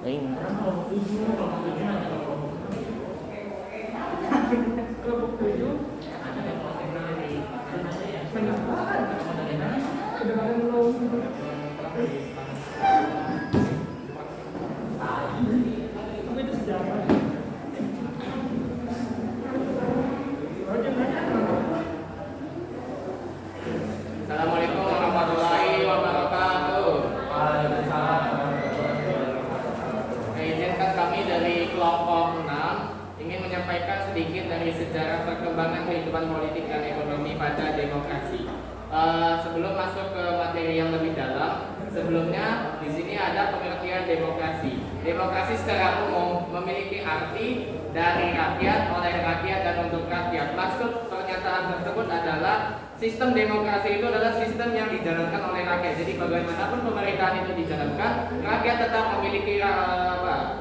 Aing kelompok 7 kedengaran low gitu. Tapi itu sejarah. Assalamualaikum warahmatullahi wabarakatuh. Izinkan kami dari kelompok 6 ingin menyampaikan sedikit dari sejarah perkembangan kehidupan politik dan ekonomi pada demokrasi. Sebelum masuk ke materi yang lebih dalam, sebelumnya di sini ada pengertian demokrasi. Demokrasi secara umum memiliki arti dari rakyat, oleh rakyat, dan untuk rakyat. Maksud pernyataan tersebut adalah sistem demokrasi itu adalah sistem yang dijalankan oleh rakyat. Jadi bagaimanapun pemerintahan itu dijalankan, rakyat tetap memiliki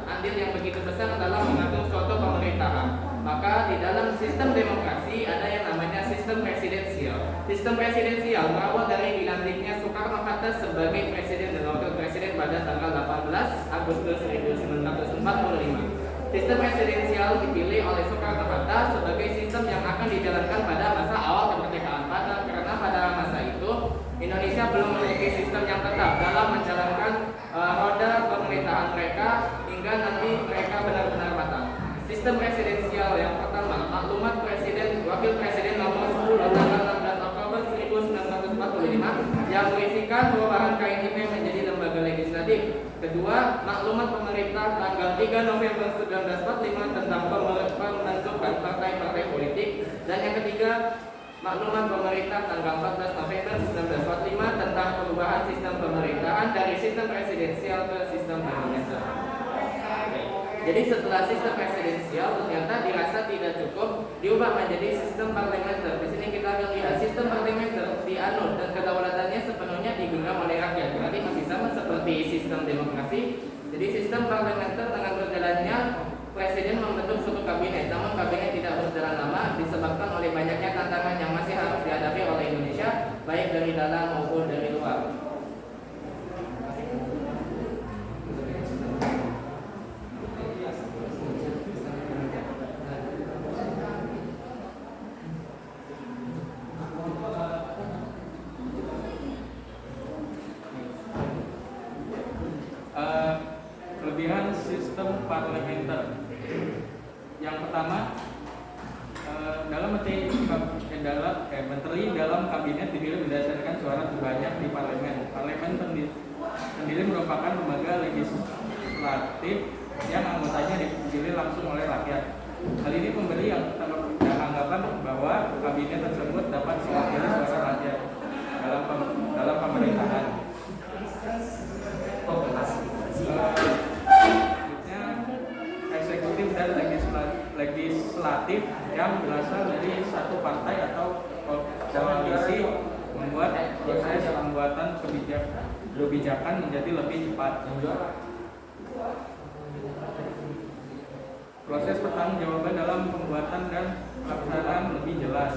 andil yang begitu besar dalam mengatur suatu pemerintahan. Maka di dalam sistem demokrasi ada yang namanya sistem presidensial. Sistem presidensial berawal dari dilantiknya Soekarno-Hatta sebagai presiden dan wakil presiden pada tanggal 18 Agustus 1945. Sistem presidensial dipilih oleh Soekarno-Hatta sebagai sistem yang akan dijalankan pada masa awal kemerdekaan. Karena pada masa itu Indonesia belum memiliki sistem yang tetap dalam menjalankan roda pemerintahan mereka hingga nanti mereka benar-benar matang. Sistem presidensial yang pertama, maklumat presiden wakil presiden nomor 10 tanggal 16 Oktober 1945 yang berisikan perubahan KNIP menjadi lembaga legislatif. Kedua, maklumat pemerintah tanggal 3 November 1945 tentang pembentukan partai-partai politik. Dan yang ketiga, maklumat pemerintah tanggal 14 November 1945 tentang perubahan sistem pemerintahan dari sistem presidensial ke sistem parlementer. Jadi setelah sistem presidensial ternyata dirasa tidak cukup, diubah menjadi sistem parlementer. Di sini kita akan lihat sistem parlementer dianut dan kedaulatannya sepenuhnya digenggam oleh rakyat. Berarti masih sama seperti sistem demokrasi. Jadi sistem parlementer dengan berjalannya presiden membentuk suatu kabinet, namun kabinet tidak berjalan lama disebabkan oleh banyaknya tantangan yang masih harus dihadapi oleh Indonesia, baik dari dalam maupun dari luar. Kelebihan sistem parlementer. Yang pertama, dalam menteri dalam kabinet dipilih berdasarkan suara terbanyak di parlemen. Parlemen sendiri merupakan lembaga legislatif yang anggotanya dipilih langsung oleh rakyat. Hal ini memberi yang anggapan bahwa kabinet tersebut dapat mewakili suara rakyat dalam pemerintahan. Eksekutif dan legislatif yang berasal dari satu partai atau koalisi membuat proses pembuatan kebijakan menjadi lebih cepat. Proses pertanggungjawaban dalam pembuatan dan pelaksanaan lebih jelas.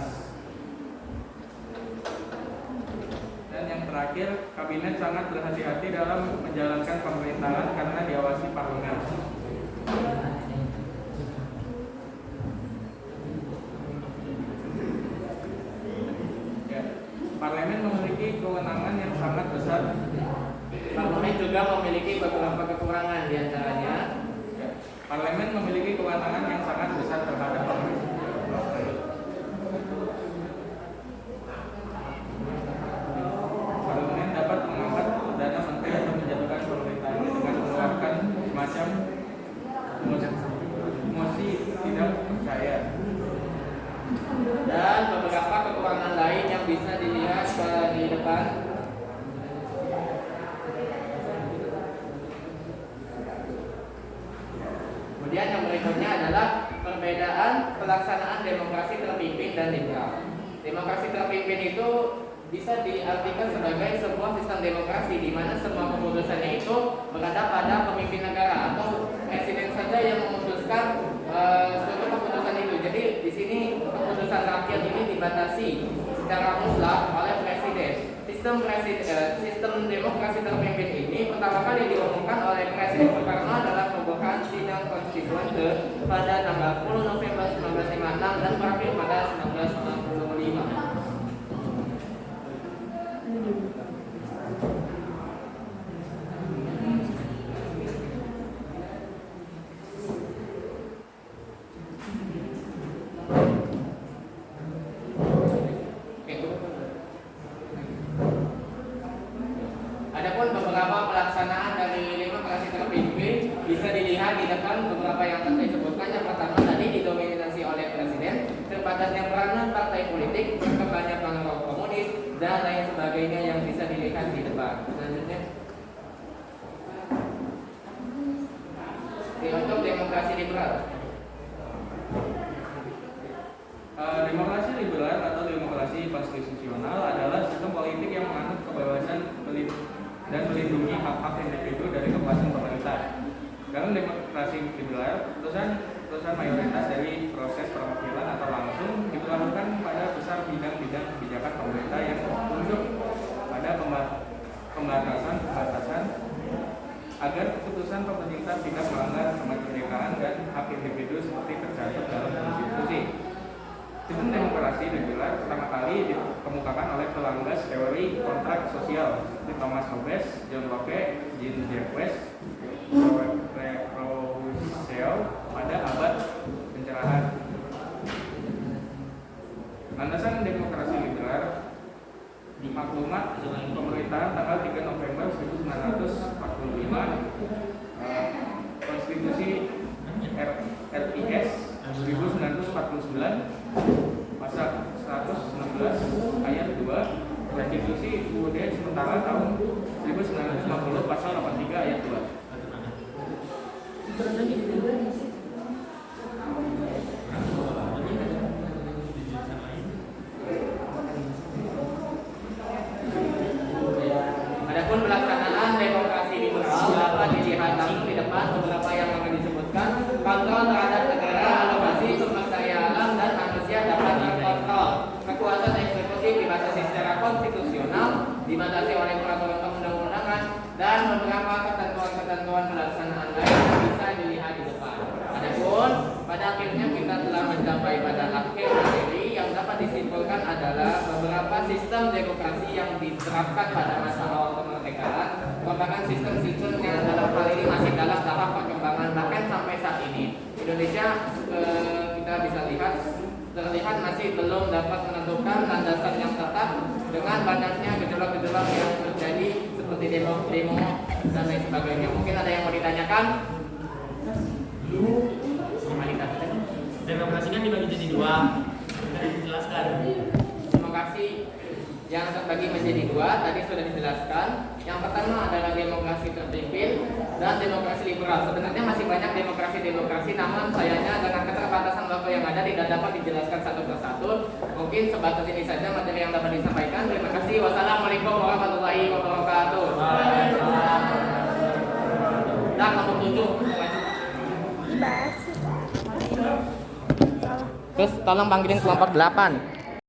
Dan yang terakhir, kabinet sangat berhati-hati dalam menjalankan pemerintahan karena diawasi parlemen. Parlemen memiliki kewenangan yang sangat besar. Parlemen juga memiliki beberapa kekurangan diantaranya. Parlemen memiliki kewenangan yang sangat besar terhadap pemerintah. Parlemen dapat mengangkat perdana menteri atau menjatuhkan pemerintahan dengan mengeluarkan semacam mosi tidak percaya. Dan beberapa kekurangan lain yang bisa dilihat di depan. Kemudian yang berikutnya adalah perbedaan pelaksanaan demokrasi terpimpin dan liberal. Demokrasi terpimpin itu bisa diartikan sebagai sebuah sistem demokrasi di mana semua keputusannya itu berada pada pemimpin negara atau presiden saja yang memutuskan suatu keputusan itu. Jadi di sini keputusan rakyat ini dibatasi secara mutlak oleh presiden. sistem demokrasi terpimpin ini pertama kali diumumkan oleh Presiden Soekarno dalam pembukaan sidang konstituen pada tanggal 10 November 1956 dan berakhir pada 1965. Adapun beberapa pelaksanaan dari demokrasi terpimpin bisa dilihat di depan beberapa yang tadi disebutkan. Yang pertama tadi didominasi oleh presiden, terbatasnya peranan partai politik, berkembangnya pengaruh komunis dan lain sebagainya yang bisa dilihat di depan. Selanjutnya, untuk demokrasi liberal. Demokrasi liberal atau demokrasi konstitusional adalah sistem politik yang menganut kebebasan dan melindungi hak-hak individu dari kekuasaan pemerintah. Dalam demokrasi liberal, putusan mayoritas dari proses perwakilan atau langsung diberlakukan pada besar bidang-bidang kebijakan pemerintah yang tunduk pada pembatasan agar keputusan pemerintah tidak melanggar kemerdekaan dan hak individu seperti tercantum dalam konstitusi. Sistem demokrasi liberal pertama kali dikemukakan oleh pelanggas teori kontrak sosial seperti Thomas Hobbes, John Locke, Jean Jacques Rousseau pada abad pencerahan. Landasan demokrasi liberal di maklumat pemerintahan tanggal 3 November 1945, Konstitusi RIS 1949 pasal 116 ayat 2, Konstitusi UUD sementara tahun 1950 pasal 83 ayat 2. Adapun pelaksanaan demokrasi liberal dapat dilihat langsung di depan beberapa yang akan disebutkan. Kontrol terhadap negara, alokasi sumber daya alam dan manusia dapat terkontrol. Kekuasaan eksekutif dibatasi secara konstitusional, dibatasi oleh peraturan perundang-undangan dan beberapa ketentuan-ketentuan pelaksanaan lain yang bisa dilihat di depan. Adapun pada akhirnya kita telah mencapai pada akhir materi yang dapat disimpulkan adalah beberapa sistem demokrasi yang diterapkan pada masa awal kemerdekaan merupakan sistem-sistem yang dalam hal ini masih dalam tahap perkembangan. Bahkan sampai saat ini Indonesia kita bisa terlihat masih belum dapat menentukan landasan yang tetap dengan banyaknya gejolak-gejolak yang terjadi seperti demo dan lain sebagainya. Mungkin ada yang mau ditanyakan? Demokrasi kan dibagi jadi dua, sudah dijelaskan. Terima kasih. Yang terbagi menjadi dua tadi sudah dijelaskan. Yang pertama adalah demokrasi terpimpin dan demokrasi liberal. Sebenarnya masih banyak demokrasi, namun sayangnya dengan keterbatasan waktu yang ada tidak dapat dijelaskan satu persatu. Mungkin sebatas ini saja materi yang dapat disampaikan. Terima kasih. Wassalamualaikum warahmatullahi wabarakatuh. Dan nomor 7. Terus tolong panggilin kelompok 8.